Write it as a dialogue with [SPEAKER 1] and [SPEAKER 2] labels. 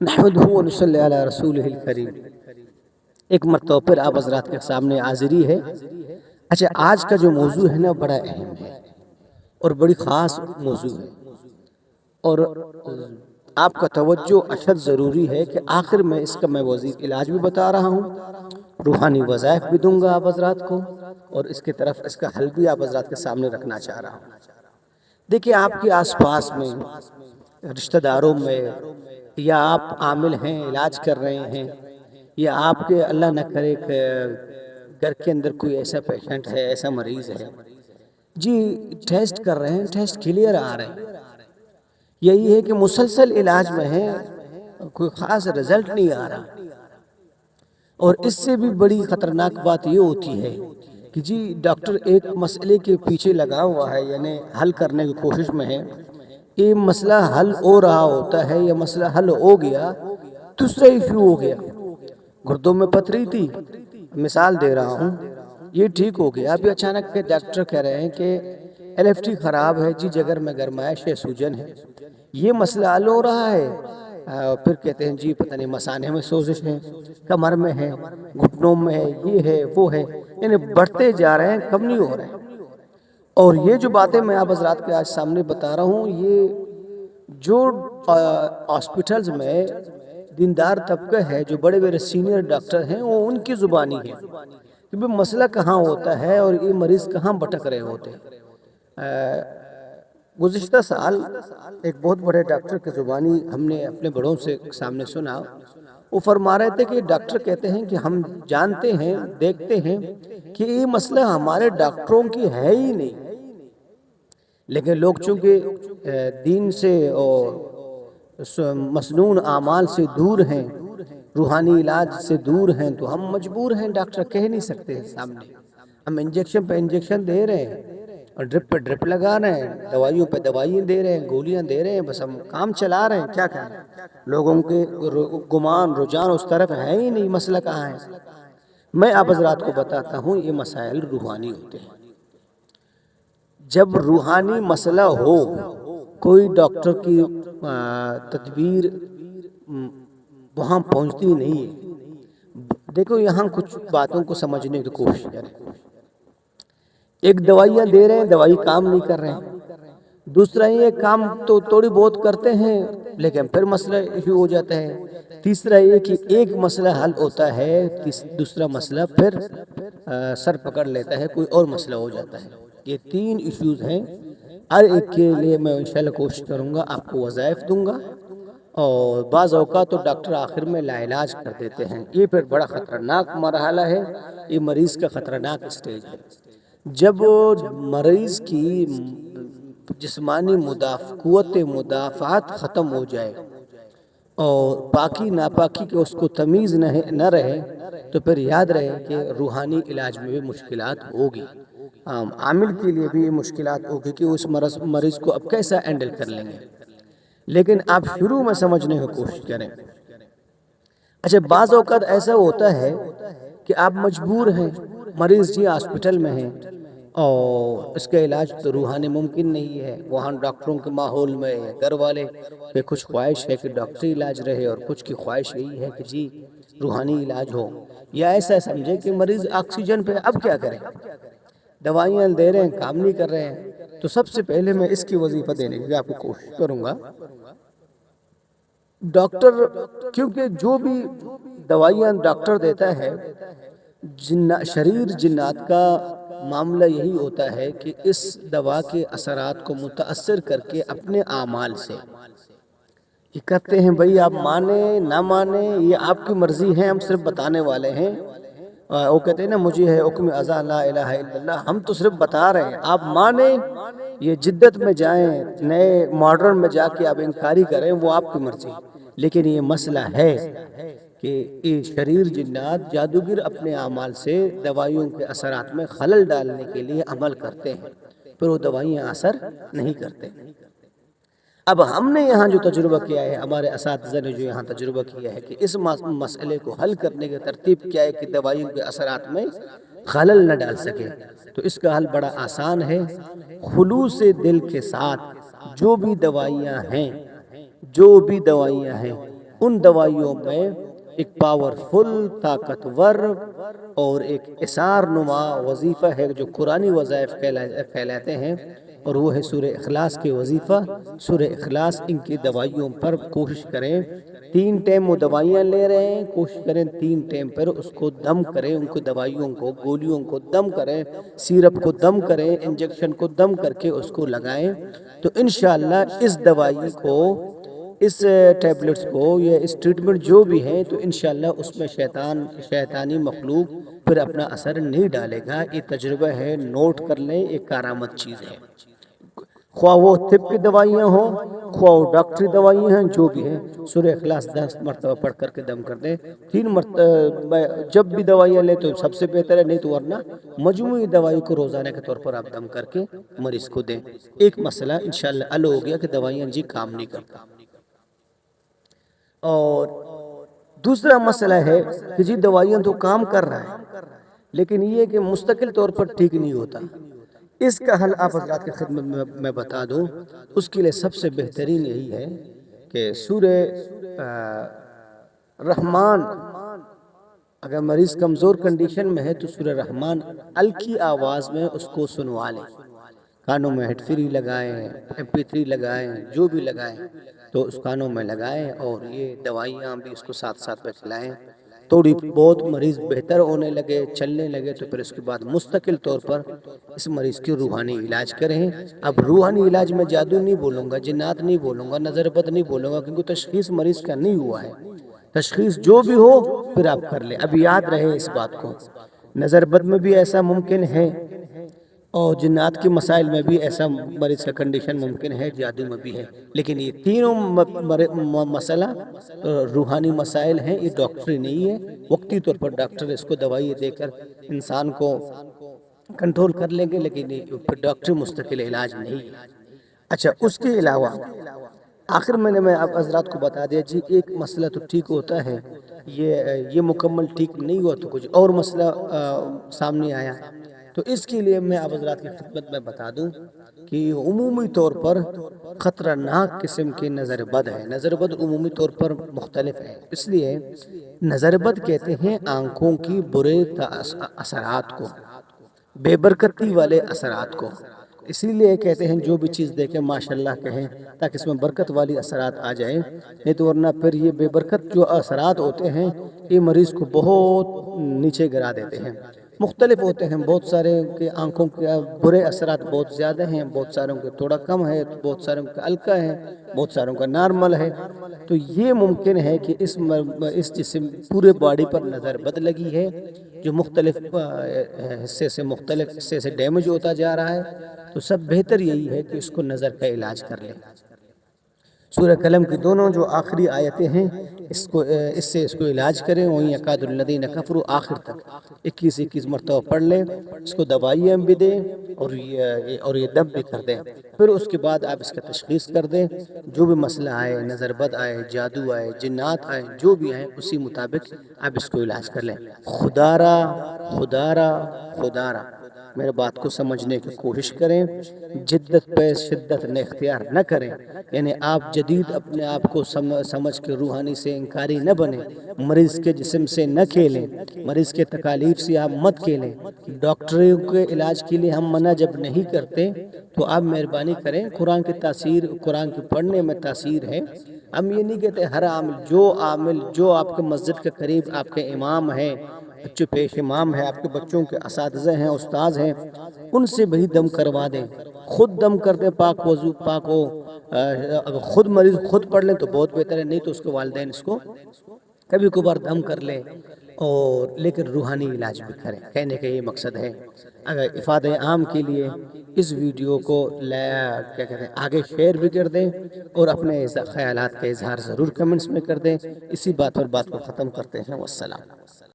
[SPEAKER 1] نحمدہ و نصلی علی رسولہ الکریم۔ ایک مرتبہ پھر آپ حضرات کے سامنے حاضری ہے۔ اچھا، آج کا جو موضوع ہے نا بڑا اہم ہے اور بڑی خاص موضوع ہے، اور آپ کا توجہ اشد ضروری ہے کہ آخر میں اس کا میں وظیفہ علاج بھی بتا رہا ہوں، روحانی وظائف بھی دوں گا آپ حضرات کو، اور اس کی طرف اس کا حل بھی آپ حضرات کے سامنے رکھنا چاہ رہا ہوں۔ دیکھیں، آپ کے آس پاس میں، رشتہ داروں میں، یا آپ عامل ہیں علاج کر رہے ہیں، یا آپ کے اللہ نہ کرے کہ گھر کے اندر کوئی ایسا پیشنٹ ہے، ایسا مریض ہے، جی ٹیسٹ کر رہے ہیں، ٹیسٹ کلیئر آ رہے ہیں، یہی ہے کہ مسلسل علاج میں ہے، کوئی خاص رزلٹ نہیں آ رہا، اور اس سے بھی بڑی خطرناک بات یہ ہوتی ہے کہ جی ڈاکٹر ایک مسئلے کے پیچھے لگا ہوا ہے، یعنی حل کرنے کی کوشش میں ہے، یہ مسئلہ حل ہو رہا ہوتا ہے، یہ مسئلہ حل ہو گیا، دوسرا ایشو ہو گیا۔ گردوں میں پتھری تھی، مثال دے رہا ہوں، یہ ٹھیک ہو گیا، ابھی اچانک ڈاکٹر کہہ رہے ہیں کہ LFT خراب ہے، جی جگر میں گرمائش ہے، سوجن ہے، یہ مسئلہ حل ہو رہا ہے۔ پھر کہتے ہیں جی پتہ نہیں مثانے میں سوزش ہے، کمر میں ہے، گھٹنوں میں ہے، یہ ہے وہ ہے، یعنی بڑھتے جا رہے ہیں، کم نہیں ہو رہے ہیں۔ اور یہ جو باتیں میں آپ حضرات کے آج سامنے بتا رہا ہوں، یہ جو ہاسپٹلز میں دیندار طبقہ ہے، جو بڑے بڑے سینئر ڈاکٹر ہیں، وہ ان کی زبانی ہے کہ بھی مسئلہ کہاں ہوتا ہے اور یہ مریض کہاں بھٹک رہے ہوتے ہیں۔ گزشتہ سال ایک بہت بڑے ڈاکٹر کی زبانی ہم نے اپنے بڑوں سے سامنے سنا، وہ فرما رہے تھے کہ ڈاکٹر کہتے ہیں کہ ہم جانتے ہیں، دیکھتے ہیں کہ یہ مسئلہ ہمارے ڈاکٹروں کی ہے ہی نہیں، لیکن لوگ چونکہ دین سے اور مسنون اعمال سے دور ہیں، روحانی علاج سے دور ہیں، تو ہم مجبور ہیں، ڈاکٹر کہہ نہیں سکتے سامنے، ہم انجیکشن پہ انجیکشن دے رہے ہیں اور ڈرپ پہ ڈرپ لگا رہے ہیں، دوائیوں پہ دوائیاں دے رہے ہیں، گولیاں دے رہے ہیں، بس ہم کام چلا رہے ہیں، کیا کریں؟ لوگوں کے گمان رجحان اس طرف ہے ہی نہیں، مسئلہ کہاں ہے؟ میں آپ حضرات کو بتاتا ہوں، یہ مسائل روحانی ہوتے ہیں۔ جب روحانی مسئلہ ہو، کوئی ڈاکٹر کی تدبیر وہاں پہنچتی نہیں ہے۔ دیکھو، یہاں کچھ باتوں کو سمجھنے کی کوشش کریں۔ ایک دوائیاں دے رہے ہیں، دوائی کام نہیں کر رہے ہیں۔ دوسرا یہ کام تو تھوڑی بہت کرتے ہیں، لیکن پھر مسئلہ ایشو ہو جاتا ہے۔ تیسرا یہ کہ ایک مسئلہ حل ہوتا ہے، دوسرا مسئلہ پھر سر پکڑ لیتا ہے، کوئی اور مسئلہ ہو جاتا ہے۔ یہ تین ایشوز ہیں، ہر ایک کے لیے میں انشاءاللہ کوشش کروں گا، آپ کو وظائف دوں گا، اور بعض اوقات تو ڈاکٹر آخر میں لا علاج کر دیتے ہیں۔ یہ پھر بڑا خطرناک مرحلہ ہے، یہ مریض کا خطرناک اسٹیج ہے۔ جب مریض کی جسمانی قوت مدافعت ختم ہو جائے اور پاکی ناپاکی کے اس کو تمیز نہ رہے، تو پھر یاد رہے کہ روحانی علاج میں بھی مشکلات ہوگی، عامل کے لیے بھی مشکلات ہوگی کہ اس مریض کو اب کیسا ہینڈل کر لیں گے۔ لیکن آپ شروع میں سمجھنے کی کوشش کریں۔ اچھا، بعض اوقات ایسا ہوتا ہے کہ آپ مجبور ہیں، مریض جی ہاسپٹل میں ہیں اور اس کا علاج تو روحانی ممکن نہیں ہے، وہاں ڈاکٹروں کے ماحول میں گھر والے پہ کچھ خواہش ہے کہ ڈاکٹری علاج رہے، اور کچھ کی خواہش یہی ہے کہ جی روحانی علاج ہو، یا ایسا سمجھے کہ مریض آکسیجن پہ، اب کیا کریں؟ دوائیاں دے رہے ہیں، کام نہیں کر رہے ہیں۔ تو سب سے پہلے میں اس کی وظیفہ دینے کی آپ کو کوشش کروں گا۔ ڈاکٹر، کیونکہ جو بھی دوائیاں ڈاکٹر دیتا ہے، شریر جنات کا معاملہ یہی ہوتا ہے کہ اس دوا کے اثرات کو متاثر کر کے اپنے اعمال سے یہ کہتے ہیں، بھئی آپ مانیں نہ مانیں یہ آپ کی مرضی ہے، ہم صرف بتانے والے ہیں۔ وہ کہتے ہیں نا، مجھے ہے حکم ازا لا الہ الا اللہ، ہم تو صرف بتا رہے ہیں، آپ مانیں، یہ جدت میں جائیں، نئے ماڈرن میں جا کے آپ انکاری کریں، وہ آپ کی مرضی، لیکن یہ مسئلہ ہے کہ یہ شریر جنات جادوگر اپنے اعمال سے دوائیوں کے اثرات میں خلل ڈالنے کے لیے عمل کرتے ہیں، پھر وہ دوائیاں اثر نہیں کرتے۔ اب ہم نے یہاں جو تجربہ کیا ہے، ہمارے اساتذہ نے جو یہاں تجربہ کیا ہے کہ اس مسئلے کو حل کرنے کی ترتیب کیا ہے کہ دوائیوں کے اثرات میں خلل نہ ڈال سکے، تو اس کا حل بڑا آسان ہے۔ خلوص دل کے ساتھ جو بھی دوائیاں ہیں ان دوائیوں میں ایک پاورفل، طاقتور اور ایک اثار نما وظیفہ ہے جو قرآنی وظائف کہلاتے ہیں، اور وہ ہے سورہ اخلاص کے وظیفہ۔ سورہ اخلاص ان کی دوائیوں پر کوشش کریں، 3 ٹائم وہ دوائیاں لے رہے ہیں، کوشش کریں 3 ٹائم پر اس کو دم کریں، ان کو دوائیوں کو، گولیوں کو دم کریں، سیرپ کو دم کریں، انجیکشن کو دم کر کے اس کو لگائیں، تو انشاءاللہ اس دوائی کو، اس ٹیبلٹس کو یا اس ٹریٹمنٹ جو بھی ہے، تو انشاءاللہ اس میں شیطانی مخلوق پھر اپنا اثر نہیں ڈالے گا۔ یہ تجربہ ہے، نوٹ کر لیں، ایک کارآمد چیز ہے۔ خواہ وہ طب کی دوائیاں ہوں، خواہ وہ ڈاکٹری دوائیاں ہیں، جو بھی ہیں، سورہ اخلاص 10 مرتبہ پڑھ کر کے دم کر دیں۔ 3 مرتبہ جب بھی دوائیاں لیں تو سب سے بہتر ہے، نہیں تو ورنہ مجموعی دوائی کو روزانہ کے طور پر آپ دم کر کے مریض کو دیں۔ ایک مسئلہ انشاءاللہ حل ہو گیا کہ دوائیاں جی کام نہیں کرتا۔ اور دوسرا مسئلہ ہے کہ جی دوائیاں تو کام کر رہا ہے، لیکن یہ کہ مستقل طور پر ٹھیک نہیں ہوتا۔ اس کا حل آپ حضرات کی خدمت میں بتا دوں، اس کے لیے سب سے بہترین یہی ہے کہ سورہ رحمان، اگر مریض کمزور کنڈیشن میں ہے تو سورہ رحمان ہلکی آواز میں اس کو سنوا لیں، کانوں میں ہیڈ فری لگائیں، MP3 لگائیں، جو بھی لگائیں تو اس کانوں میں لگائیں، اور یہ دوائیاں بھی اس کو ساتھ ساتھ میں کھلائیں۔ تھوڑی بہت مریض بہتر ہونے لگے، چلنے لگے، تو پھر اس کے بعد مستقل طور پر اس مریض کی روحانی علاج کریں۔ اب روحانی علاج میں جادو نہیں بولوں گا، جنات نہیں بولوں گا، نظر بد نہیں بولوں گا، کیونکہ تشخیص مریض کا نہیں ہوا ہے۔ تشخیص جو بھی ہو پھر آپ کر لیں۔ اب یاد رہے اس بات کو، نظر بد میں بھی ایسا ممکن ہے، اور جنات کے مسائل میں بھی ایسا مریض کا کنڈیشن ممکن ہے، جادو میں بھی ہے، لیکن یہ تینوں مسئلہ روحانی مسائل ہیں، یہ ڈاکٹری نہیں ہے۔ وقتی طور پر ڈاکٹر اس کو دوائی دے کر انسان کو کنٹرول کر لیں گے، لیکن یہ ڈاکٹری مستقل علاج نہیں ہے۔ اچھا، اس کے علاوہ آخر میں آپ حضرات کو بتا دیا جی، ایک مسئلہ تو ٹھیک ہوتا ہے، یہ مکمل ٹھیک نہیں ہوا تو کچھ اور مسئلہ سامنے آیا، تو اس کے لیے میں آپ حضرات کی خدمت میں بتا دوں کہ عمومی طور پر خطرناک قسم کی نظر بد ہے۔ نظر بد عمومی طور پر مختلف ہے، اس لیے نظر بد کہتے ہیں آنکھوں کی برے اثرات کو، بے برکتی والے اثرات کو۔ اسی لیے کہتے ہیں جو بھی چیز دیکھیں ماشاءاللہ کہیں، تاکہ اس میں برکت والی اثرات آ جائیں، نہیں تو ورنہ پھر یہ بے برکت جو اثرات ہوتے ہیں یہ مریض کو بہت نیچے گرا دیتے ہیں۔ مختلف ہوتے ہیں، بہت سارے کے آنکھوں کے برے اثرات بہت زیادہ ہیں، بہت ساروں کے تھوڑا کم ہے، بہت ساروں کا ہلکا ہے، بہت ساروں کا نارمل ہے۔ تو یہ ممکن ہے کہ اس جسم پورے باڈی پر نظر بد لگی ہے، جو مختلف حصے سے ڈیمیج ہوتا جا رہا ہے، تو سب بہتر یہی ہے کہ اس کو نظر کا علاج کر لیں۔ سورہ قلم کی دونوں جو آخری آیتیں ہیں، اس سے اس کو علاج کریں، وہیں یکاد الذین کفروا آخر تک 21 مرتبہ پڑھ لیں، اس کو دوائیاں بھی دیں اور یہ دم بھی کر دیں۔ پھر اس کے بعد آپ اس کا تشخیص کر دیں، جو بھی مسئلہ آئے، نظر بد آئے، جادو آئے، جنات آئے، جو بھی آئے، اسی مطابق آپ اس کو علاج کر لیں۔ خدارا میرے بات کو سمجھنے کی کوشش کریں، جدت پہ شدت نے اختیار نہ کریں، یعنی آپ جدید اپنے آپ کو سمجھ کے روحانی سے انکاری نہ بنیں، مریض کے جسم سے نہ کھیلیں، مریض کے تکالیف سے آپ مت کھیلیں۔ ڈاکٹروں کے علاج کے لیے ہم منع جب نہیں کرتے تو آپ مہربانی کریں، قرآن کی تاثیر، قرآن کے پڑھنے میں تاثیر ہے۔ ہم یہ نہیں کہتے ہر عامل جو آپ کے مسجد کے قریب آپ کے امام ہیں، بچے پیش امام ہیں، آپ کے بچوں کے اساتذہ ہیں، استاذ ہیں، ان سے بھی دم کروا دیں، خود دم کر دیں، پاک وضو پاک ہو۔ اگر خود مریض خود پڑھ لیں تو بہت بہتر ہے، نہیں تو اس کے والدین اس کو کبھی کبھار دم کر لیں، اور لیکن روحانی علاج بھی کریں۔ کہنے کا یہ مقصد ہے۔ اگر افادہ عام کے لیے اس ویڈیو کو آگے شیئر بھی کر دیں، اور اپنے خیالات کا اظہار ضرور کمنٹس میں کر دیں۔ اسی بات پر بات کو ختم کرتے ہیں، والسلام۔